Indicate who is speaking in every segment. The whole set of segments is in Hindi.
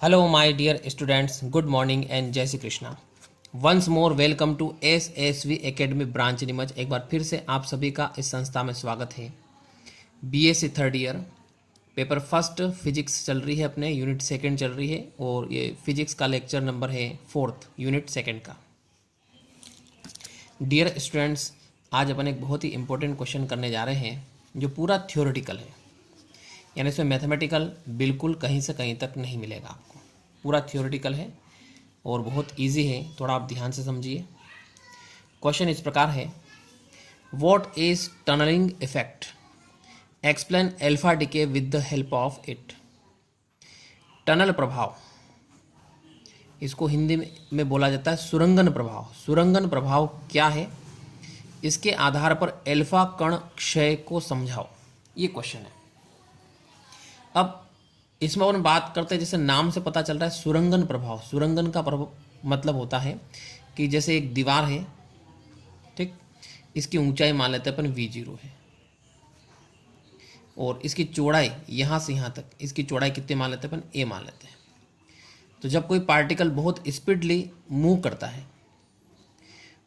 Speaker 1: Hello, my dear students. Good morning and जय Shri Krishna. Once more welcome to SSV Academy branch Neemuch. एक बार फिर से आप सभी का इस संस्था में स्वागत है. BSc third year paper first physics चल रही है, अपने यूनिट सेकंड चल रही है और ये फिजिक्स का लेक्चर नंबर है फोर्थ यूनिट सेकंड का. डियर स्टूडेंट्स, आज अपन एक बहुत ही इंपॉर्टेंट क्वेश्चन करने जा रहे हैं जो पूरा थ्योरेटिकल है, यानी इसमें मैथमेटिकल बिल्कुल कहीं से कहीं तक नहीं मिलेगा आपको. पूरा थ्योरेटिकल है और बहुत इजी है, थोड़ा आप ध्यान से समझिए. क्वेश्चन इस प्रकार है, what is tunneling effect, explain alpha decay with the help of it. Tunnel प्रभाव, इसको हिंदी में बोला जाता है सुरंगन प्रभाव. सुरंगन प्रभाव क्या है, इसके आधार पर एल्फा कण क्षय को समझाओ. ये क्वेश्चन है. अब इसमें अपन बात करते हैं, जैसे नाम से पता चल रहा है सुरंगन प्रभाव. सुरंगन का मतलब होता है कि जैसे एक दीवार है, ठीक, इसकी ऊंचाई मान लेते हैं अपन V0 है और इसकी चौड़ाई यहाँ से यहाँ तक, इसकी चौड़ाई कितने मान लेते हैं अपन, A मान लेते हैं. तो जब कोई पार्टिकल बहुत स्पीडली मूव करता है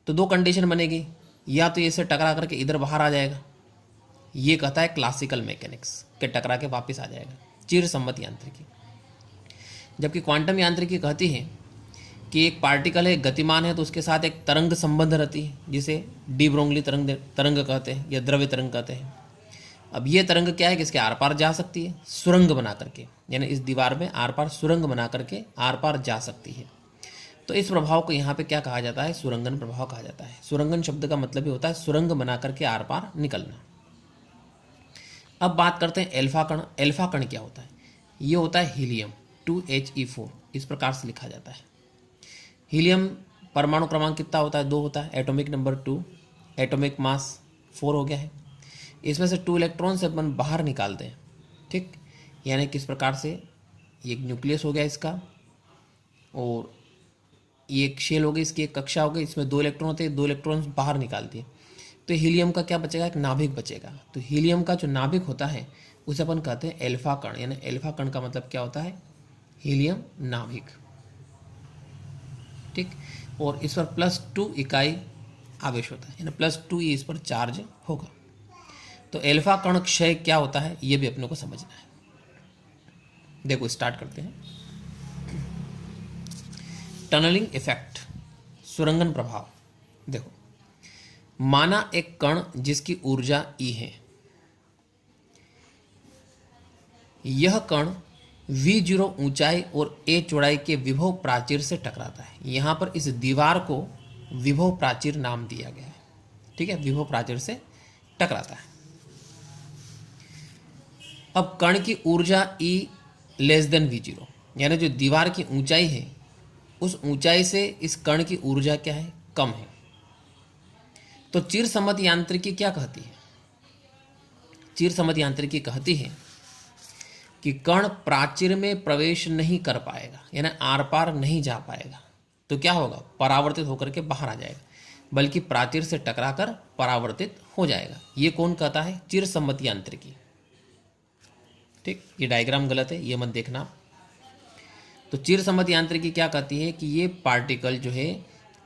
Speaker 1: तो दो कंडीशन बनेगी, या तो ये से टकरा करके इधर बाहर आ जाएगा, ये कहता है क्लासिकल मैकेनिक्स के टकरा के वापस आ जाएगा, चिर सम्मत यांत्रिकी. जबकि क्वांटम यांत्रिकी कहती है कि एक पार्टिकल है, गतिमान है, तो उसके साथ एक तरंग संबंध रहती है जिसे डी ब्रोगली तरंग कहते हैं या द्रव्य तरंग कहते हैं. अब ये तरंग क्या है कि इसके आर पार जा सकती है सुरंग बना करके, यानी इस दीवार में आर पार सुरंग बना करके आर पार जा सकती है. तो इस प्रभाव को यहाँ पे क्या कहा जाता है, सुरंगन प्रभाव कहा जाता है. सुरंगन शब्द का मतलब ही होता है सुरंग बना करके आर पार निकलना. अब बात करते हैं एल्फा कण. एल्फा कण क्या होता है, ये होता है हीलियम 2He4, इस प्रकार से लिखा जाता है. हीलियम परमाणु क्रमांक कितना होता है, 2 होता है. एटॉमिक नंबर 2, एटॉमिक मास 4 हो गया है. इसमें से 2 इलेक्ट्रॉन से अपन बाहर निकालते हैं, ठीक, यानी किस प्रकार से, ये एक न्यूक्लियस हो गया इसका और ये एक शेल हो गई, इसकी एक कक्षा हो गई, इसमें 2 इलेक्ट्रॉन होते हैं, 2 इलेक्ट्रॉन बाहर निकाल दिए. तो हीलियम का क्या बचेगा, एक नाभिक बचेगा. तो हीलियम का जो नाभिक होता है उसे अपन कहते हैं एल्फा कण, यानी एल्फा कण का मतलब क्या होता है, हीलियम नाभिक, ठीक. और इस पर +2 इकाई आवेश होता है, यानी +2 इस पर चार्ज होगा. तो एल्फा कण क्षय क्या होता है, ये भी अपने को समझना है. देखो स्टार्ट करते हैं. टनलिंग इफेक्ट, सुरंगन प्रभाव. देखो, माना एक कण जिसकी ऊर्जा E है, यह कण V0 ऊंचाई और A चौड़ाई के विभव प्राचीर से टकराता है. यहां पर इस दीवार को विभव प्राचीर नाम दिया गया है, ठीक है, विभव प्राचीर से टकराता है. अब कण की ऊर्जा E V0, यानी जो दीवार की ऊंचाई है उस ऊंचाई से इस कण की ऊर्जा क्या है, कम है. तो चिर सम्मत यांत्रिकी क्या कहती है, चिर सम्मत यांत्रिकी कहती है कि कण प्राचीर में प्रवेश नहीं कर पाएगा, यानी आर पार नहीं जा पाएगा. तो क्या होगा, परावर्तित होकर के बाहर आ जाएगा, बल्कि प्राचीर से टकराकर परावर्तित हो जाएगा. ये कौन कहता है, चिर सम्मत यांत्रिकी, ठीक. ये डायग्राम गलत है, ये मत देखना. तो चिर सम्मत यांत्रिकी क्या कहती है कि ये पार्टिकल जो है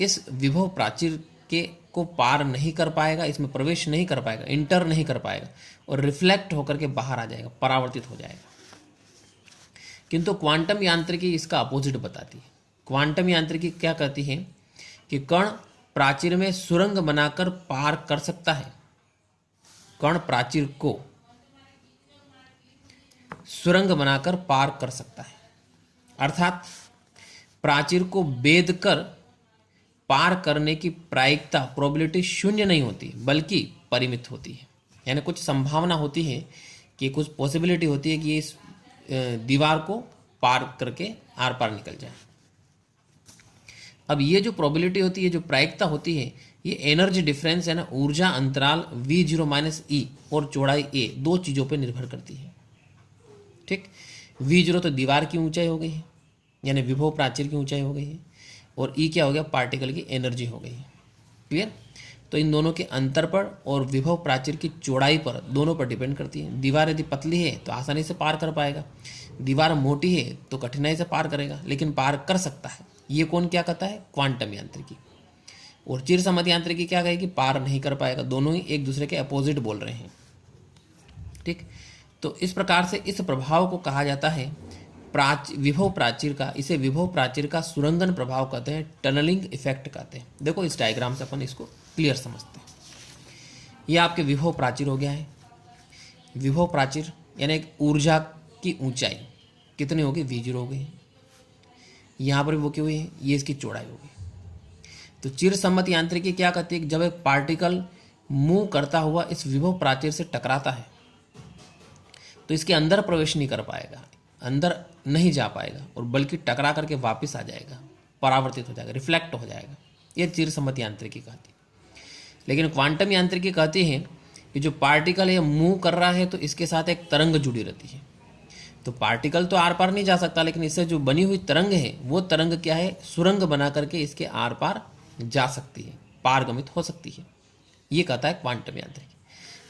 Speaker 1: इस विभव प्राचीर के को पार नहीं कर पाएगा, इसमें प्रवेश नहीं कर पाएगा, इंटर नहीं कर पाएगा और रिफ्लेक्ट होकर के बाहर आ जाएगा, परावर्तित हो जाएगा. किंतु क्वांटम यांत्रिकी इसका अपोजिट बताती है. क्वांटम यांत्रिकी क्या कहती है कि कण प्राचीर में सुरंग बनाकर पार कर सकता है. कण प्राचीर को सुरंग बनाकर पार कर सकता है, अर्थात प्राचीर को भेद कर पार करने की प्रायिकता, प्रोबेबिलिटी शून्य नहीं होती बल्कि परिमित होती है. यानी कुछ संभावना होती है कि कुछ पॉसिबिलिटी होती है कि ये इस दीवार को पार करके आर पार निकल जाए. अब ये जो प्रोबेबिलिटी होती है, जो प्रायिकता होती है, ये एनर्जी डिफरेंस है ना, ऊर्जा अंतराल V0 - E और चौड़ाई A, 2 चीज़ों पर निर्भर करती है, ठीक. V0 तो दीवार की ऊंचाई हो गई है, यानी विभव प्राचीर की ऊंचाई हो गई है, और E क्या हो गया, पार्टिकल की एनर्जी हो गई है. क्लियर. तो इन दोनों के अंतर पर और विभव प्राचीर की चौड़ाई पर, दोनों पर डिपेंड करती है. दीवार यदि पतली है तो आसानी से पार कर पाएगा, दीवार मोटी है तो कठिनाई से पार करेगा, लेकिन पार कर सकता है। ये कौन क्या कहता है? क्वांटम यांत्रिकी। और चिरसम्मत यांत्रिकी क्या कहेगी? पार नहीं कर पाएगा। दोनों ही एक दूसरे के अपोजिट बोल रहे हैं। ठीक, तो इस प्रकार से इस प्रभाव को कहा जाता है विभव प्राचीर का। इसे विभव प्राचीर का सुरंगन प्रभाव कहते हैं, टनलिंग इफेक्ट कहते हैं। देखो इस डायग्राम से अपन इसको क्लियर समझते हैं। ये आपके विभव प्राचीर हो गया है। विभव प्राचीर यानी एक ऊर्जा की ऊंचाई कितनी होगी? V0 हो गई। यहाँ पर वो क्यों हुई है? ये इसकी चौड़ाई होगी। तो चिरसम्मत यांत्रिकी क्या कहती है कि जब एक पार्टिकल मूव करता हुआ इस विभव प्राचीर से टकराता है तो इसके अंदर प्रवेश नहीं कर पाएगा, अंदर नहीं जा पाएगा, और बल्कि टकरा करके वापस आ जाएगा, परावर्तित हो जाएगा, रिफ्लेक्ट हो जाएगा। ये चिरसम्मत यांत्रिकी कहती है। लेकिन क्वांटम यांत्रिकी कहती है कि जो पार्टिकल ये मूव कर रहा है तो इसके साथ एक तरंग जुड़ी रहती है। तो पार्टिकल तो आर पार नहीं जा सकता, लेकिन इससे जो बनी हुई तरंग है वो तरंग क्या है? सुरंग बना करके इसके आर पार जा सकती है, पारगमित हो सकती है। ये कहता है क्वांटम यांत्रिकी।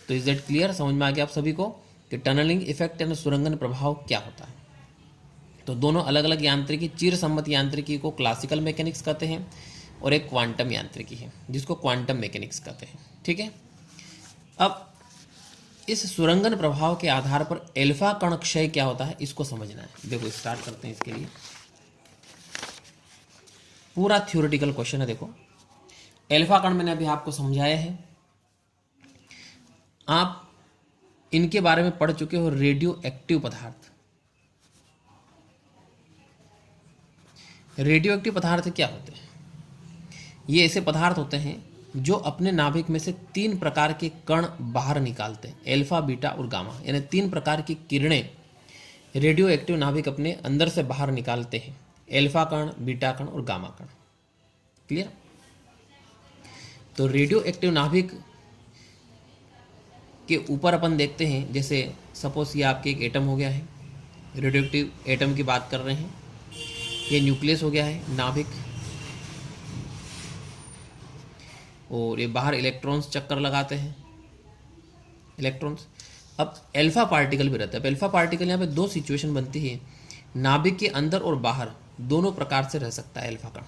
Speaker 1: तो इज दैट क्लियर? समझ में आ गया आप सभी को कि टनलिंग इफेक्ट यानी सुरंगन प्रभाव क्या होता है। तो दोनों अलग अलग यांत्रिकी, चिरसम्मत यांत्रिकी को क्लासिकल मैकेनिक्स कहते हैं और एक क्वांटम यांत्रिकी है जिसको क्वांटम मैकेनिक्स कहते हैं। ठीक है, अब इस सुरंगन प्रभाव के आधार पर एल्फा कण क्षय क्या होता है इसको समझना है। देखो स्टार्ट करते हैं इसके लिए। पूरा थ्योरेटिकल क्वेश्चन है। देखो एल्फा कण मैंने अभी आपको समझाया है, आप इनके बारे में पढ़ चुके हो। रेडियो एक्टिव पदार्थ। रेडियो एक्टिव पदार्थ क्या होते हैं? ये ऐसे पदार्थ होते हैं जो अपने नाभिक में से 3 प्रकार के कण बाहर निकालते हैं, एल्फा, बीटा और गामा, यानी 3 प्रकार की किरणें रेडियो एक्टिव नाभिक अपने अंदर से बाहर निकालते हैं। एल्फा कण, बीटा कण और गामा कण। क्लियर? तो रेडियो एक्टिव नाभिक के ऊपर अपन देखते हैं, जैसे सपोज ये आपके एक एटम हो गया है, रेडियो एक्टिव एटम की बात कर रहे हैं। ये न्यूक्लियस हो गया है, नाभिक, और ये बाहर इलेक्ट्रॉन्स चक्कर लगाते हैं, इलेक्ट्रॉन्स। अब एल्फा पार्टिकल भी रहता है। अब एल्फा पार्टिकल यहाँ पे 2 सिचुएशन बनती है, नाभिक के अंदर और बाहर दोनों प्रकार से रह सकता है एल्फा कण।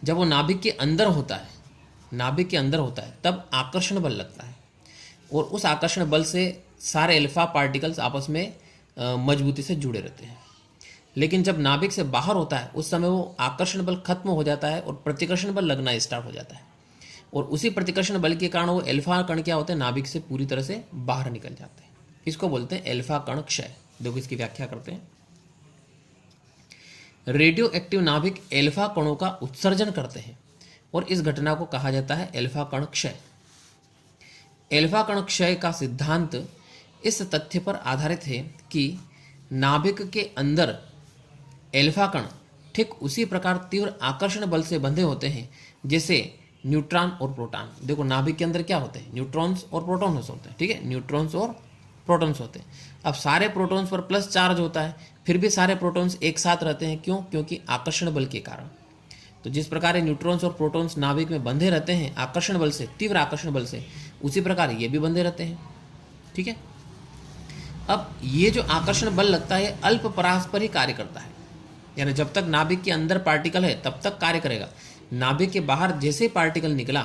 Speaker 1: जब वो नाभिक के अंदर होता है, नाभिक के अंदर होता है, तब आकर्षण बल लगता है और उस आकर्षण बल से सारे एल्फा पार्टिकल्स आपस में मजबूती से जुड़े रहते हैं। लेकिन जब नाभिक से बाहर होता है उस समय वो आकर्षण बल खत्म हो जाता है और प्रतिकर्षण बल लगना स्टार्ट हो जाता है, और उसी प्रतिकर्षण बल के कारण वो एल्फा कण क्या होते हैं? नाभिक से पूरी तरह से बाहर निकल जाते हैं। इसको बोलते हैं एल्फा कण क्षय। देखो इसकी व्याख्या करते हैं। रेडियो एक्टिव नाभिक एल्फा कणों का उत्सर्जन करते हैं और इस घटना को कहा जाता है एल्फा कण क्षय। एल्फा कण क्षय का सिद्धांत इस तथ्य पर आधारित है कि नाभिक के अंदर एल्फा कण ठीक उसी प्रकार तीव्र आकर्षण बल से बंधे होते हैं जैसे न्यूट्रॉन और प्रोटॉन। देखो नाभिक के अंदर क्या होते हैं? न्यूट्रॉन्स और प्रोटॉन्स होते हैं। ठीक है, न्यूट्रॉन्स और प्रोटॉन्स होते हैं। अब सारे प्रोटॉन्स पर प्लस चार्ज होता है, फिर भी सारे प्रोटॉन्स एक साथ रहते हैं। क्यों? क्योंकि आकर्षण बल के कारण। तो जिस प्रकार न्यूट्रॉन्स और प्रोटॉन्स नाभिक में बंधे रहते हैं आकर्षण बल से, तीव्र आकर्षण बल से, उसी प्रकार ये भी बंधे रहते हैं। ठीक है, अब ये जो आकर्षण बल लगता है अल्प परास पर ही कार्य करता है, यानी जब तक नाभिक के अंदर पार्टिकल है तब तक कार्य करेगा। नाभिक के बाहर जैसे पार्टिकल निकला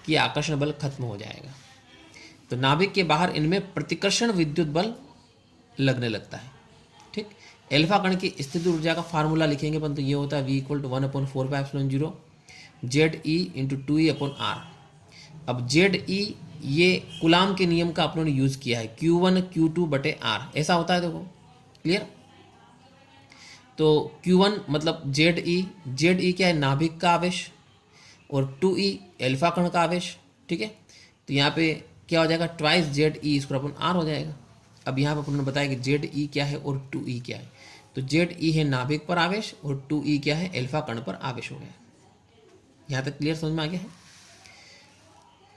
Speaker 1: कि आकर्षण बल खत्म हो जाएगा। तो नाभिक के बाहर इनमें प्रतिकर्षण विद्युत बल लगने लगता है। ठीक, एल्फा कण की स्थिति ऊर्जा का फार्मूला लिखेंगे अपन तो ये होता है V = 1/4πε0 ZE × 2E/r। अब ZE ये कूलाम के नियम का अपनों ने यूज किया है, Q1 Q2/r ऐसा होता है। देखो क्लियर? तो Q1 मतलब ZE क्या है? नाभिक का आवेश, और 2E एल्फा कण का आवेश। ठीक है, तो यहाँ पे क्या हो जाएगा? 2ZE/r हो जाएगा। अब यहाँ पर अपन ने बताया कि ZE क्या है और 2E क्या है। तो ZE है नाभिक पर आवेश और 2E क्या है? एल्फा कण पर आवेश हो गया। यहाँ तक क्लियर समझ में आ गया है?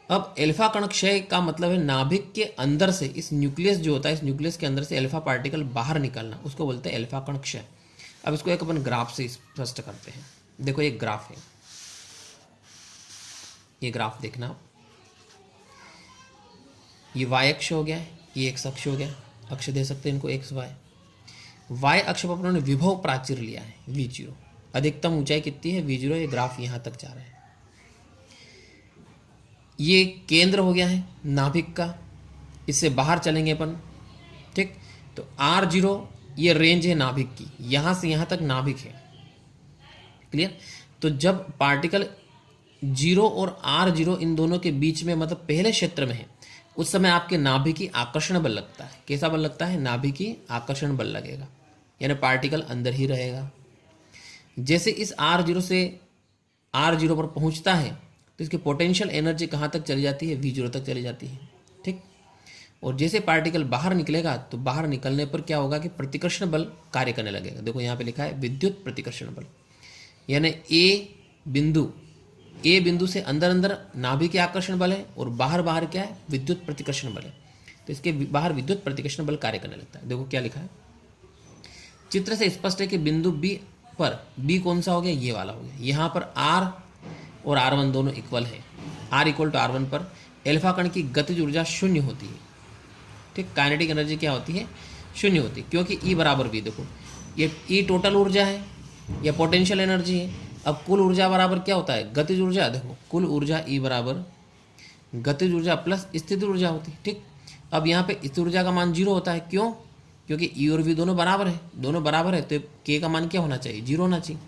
Speaker 1: अब एल्फा कण क्षय का मतलब है नाभिक के अंदर से, इस न्यूक्लियस जो होता है, इस न्यूक्लियस के अंदर से एल्फा पार्टिकल बाहर निकलना, उसको बोलते हैं एल्फा कण क्षय। अब इसको एक अपन ग्राफ से स्पष्ट करते हैं। देखो एक ग्राफ है, ये ग्राफ देखना। ये y अक्ष हो गया है, ये x अक्ष हो गया। अक्ष दे सकते हैं इनको x y। y अक्ष पर उन्होंने विभव प्राचीर लिया है V0। अधिकतम ऊंचाई कितनी है V0, ये ग्राफ यहां तक जा रहा है। ये केंद्र हो गया है नाभिक का, इससे बाहर चलेंगे अपन, ठीक। तो R0 ये रेंज है नाभिक की, यहां से यहां तक नाभिक है, क्लियर। तो जब पार्टिकल 0 और R0 इन दोनों के बीच में, मतलब पहले क्षेत्र में है, उस समय आपके नाभिकी आकर्षण बल लगता है। कैसा बल लगता है? नाभिकी आकर्षण बल लगेगा, यानी पार्टिकल अंदर ही रहेगा। जैसे इस R0 से R0 पर पहुंचता है तो इसकी पोटेंशियल एनर्जी कहाँ तक चली जाती है? V0 तक चली जाती है, ठीक। और जैसे पार्टिकल बाहर निकलेगा तो बाहर निकलने पर क्या होगा कि प्रतिकर्षण बल कार्य करने लगेगा। देखो यहाँ पे लिखा है विद्युत प्रतिकर्षण बल, यानी ए बिंदु से अंदर अंदर नाभिकीय आकर्षण बल है और बाहर बाहर क्या है? विद्युत प्रतिकर्षण बल है। तो इसके बाहर विद्युत प्रतिकर्षण बल कार्य करने लगता है। देखो क्या लिखा है, चित्र से स्पष्ट है कि बिंदु बी पर, बी कौन सा हो गया? ये वाला हो गया। यहाँ पर आर और R1 दोनों इक्वल है। R इक्वल टू R1 पर एल्फा कण की गतिज ऊर्जा शून्य होती है, ठीक। काइनेटिक एनर्जी क्या होती है? शून्य होती है, क्योंकि E बराबर V। देखो ये E टोटल ऊर्जा है या पोटेंशियल एनर्जी है। अब कुल ऊर्जा बराबर क्या होता है? गतिज ऊर्जा। देखो कुल ऊर्जा E बराबर गतिज ऊर्जा प्लस स्थिति ऊर्जा होती है, ठीक। अब यहाँ पे स्थिति ऊर्जा का मान 0 होता है, क्यों? क्योंकि E और V दोनों बराबर है, दोनों बराबर है, तो K का मान क्या होना चाहिए? 0 होना चाहिए,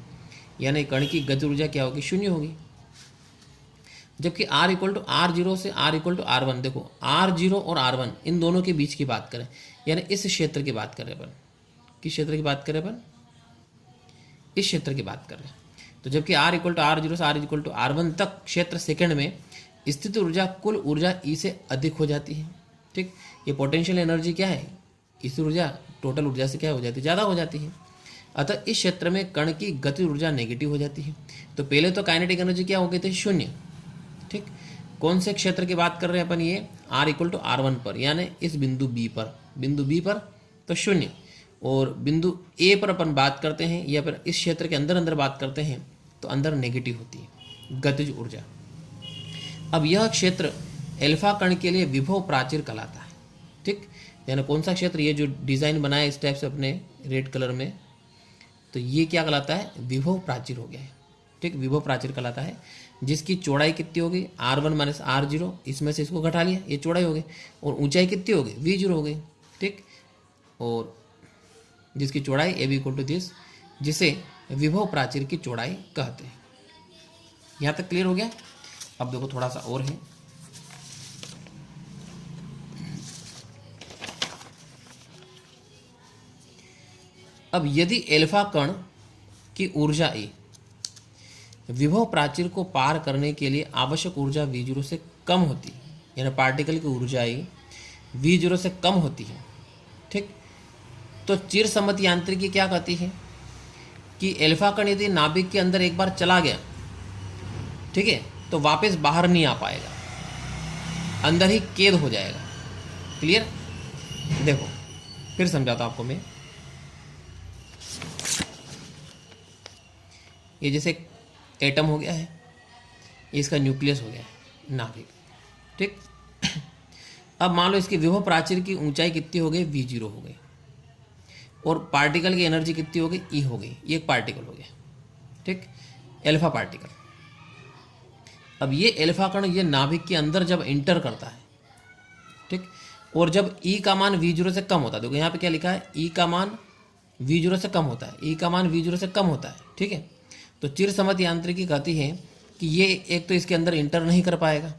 Speaker 1: यानी कण की गतिज ऊर्जा क्या होगी? शून्य होगी। जबकि R इक्वल टू R0 से R इक्वल टू R1, देखो R0 और R1 इन दोनों के बीच की बात करें, यानी इस क्षेत्र की बात करें अपन। किस क्षेत्र की बात करें अपन? इस क्षेत्र की बात कर रहे हैं। तो जबकि R इक्वल टू R0 से R इक्वल टू R1 तक क्षेत्र सेकंड में स्थित ऊर्जा कुल ऊर्जा E से अधिक हो जाती है, ठीक। ये पोटेंशियल एनर्जी क्या है? स्थित ऊर्जा टोटल ऊर्जा से क्या हो जाती है? ज़्यादा हो जाती है। अतः इस क्षेत्र में कण की गति ऊर्जा नेगेटिव हो जाती है। तो पहले तो काइनेटिक एनर्जी क्या हो गई थी? शून्य, ठीक। कौन से क्षेत्र की बात कर रहे हैं अपन? ये R इक्वल टू R1 पर, यानी इस बिंदु B पर तो शून्य, और बिंदु A पर अपन बात करते हैं या फिर इस क्षेत्र के अंदर अंदर बात करते हैं तो अंदर नेगेटिव होती है गतिज ऊर्जा। अब यह क्षेत्र एल्फा कण के लिए विभव प्राचीर कहलाता है, ठीक। यानी कौन सा क्षेत्र? ये जो डिज़ाइन बनाया इस टाइप से अपने रेड कलर में, तो ये क्या कहलाता है? विभव प्राचीर हो गया है, ठीक। विभव प्राचीर कहलाता है, जिसकी चौड़ाई कितनी होगी? R1 माइनस R0, इसमें से इसको घटा लिया, ये चौड़ाई हो गई, और ऊंचाई कितनी हो गई? V0 हो गई, ठीक। और जिसकी चौड़ाई AB इक्वल टू दिस, जिसे विभव प्राचीर की चौड़ाई कहते हैं। यहाँ तक क्लियर हो गया? अब देखो थोड़ा सा और है। अब यदि एल्फा कण की ऊर्जा E विभव प्राचीर को पार करने के लिए आवश्यक ऊर्जा V0 से कम होती है, यानी पार्टिकल की ऊर्जा E V0 से कम होती है, ठीक। तो चिरसम्मत यांत्रिकी क्या कहती है कि एल्फा कण यदि नाभिक के अंदर एक बार चला गया, ठीक है, तो वापस बाहर नहीं आ पाएगा, अंदर ही कैद हो जाएगा। क्लियर? देखो फिर समझाता हूं आपको मैं। ये जैसे एटम हो गया है, ये इसका न्यूक्लियस हो गया है नाभिक, ठीक। अब मान लो इसकी विभव प्राचीर की ऊंचाई कितनी हो गई? V0 हो गई, और पार्टिकल की एनर्जी कितनी हो गई? E हो गई। ये एक पार्टिकल हो गया, ठीक, एल्फा पार्टिकल। अब ये एल्फा कण ये नाभिक के अंदर जब इंटर करता है, ठीक, और जब E का मान V0 से कम होता है, देखो यहाँ पे क्या लिखा है? E का मान V0 से कम होता है, E का मान V0 से कम होता है, ठीक है। तो चिरसम्मत यांत्रिकी कहती है कि ये एक तो इसके अंदर इंटर नहीं कर पाएगा,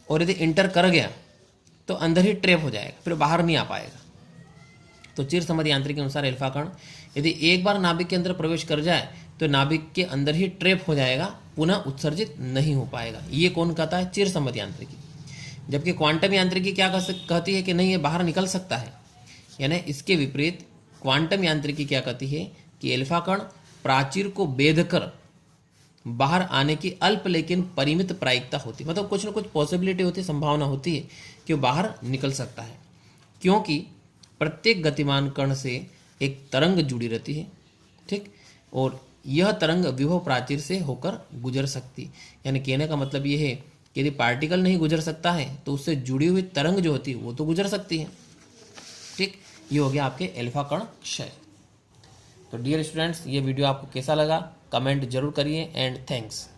Speaker 1: और यदि इंटर कर गया तो अंदर ही ट्रैप हो जाएगा, फिर बाहर नहीं आ पाएगा। तो चिरसम्मत यांत्रिकी के अनुसार एल्फा कण यदि एक बार नाभिक के अंदर प्रवेश कर जाए तो नाभिक के अंदर ही ट्रैप हो जाएगा, पुनः उत्सर्जित नहीं हो पाएगा। ये कौन कहता है? चिरसम्मत यांत्रिकी। जबकि क्वांटम यांत्रिकी क्या कहती है कि नहीं, ये बाहर निकल सकता है। यानी इसके विपरीत क्वांटम यांत्रिकी क्या कहती है कि एल्फा कण प्राचीर को भेद कर बाहर आने की अल्प लेकिन परिमित प्रायिकता होती है, मतलब कुछ ना कुछ पॉसिबिलिटी होती है, संभावना होती है कि वो बाहर निकल सकता है, क्योंकि प्रत्येक गतिमान कण से एक तरंग जुड़ी रहती है, ठीक, और यह तरंग विभव प्राचीर से होकर गुजर सकती। यानी कहने का मतलब ये है कि यदि पार्टिकल नहीं गुजर सकता है तो उससे जुड़ी हुई तरंग जो होती है वो तो गुजर सकती है, ठीक। ये हो गया आपके एल्फा कण क्षय। तो डियर स्टूडेंट्स, ये वीडियो आपको कैसा लगा कमेंट जरूर करिए एंड थैंक्स।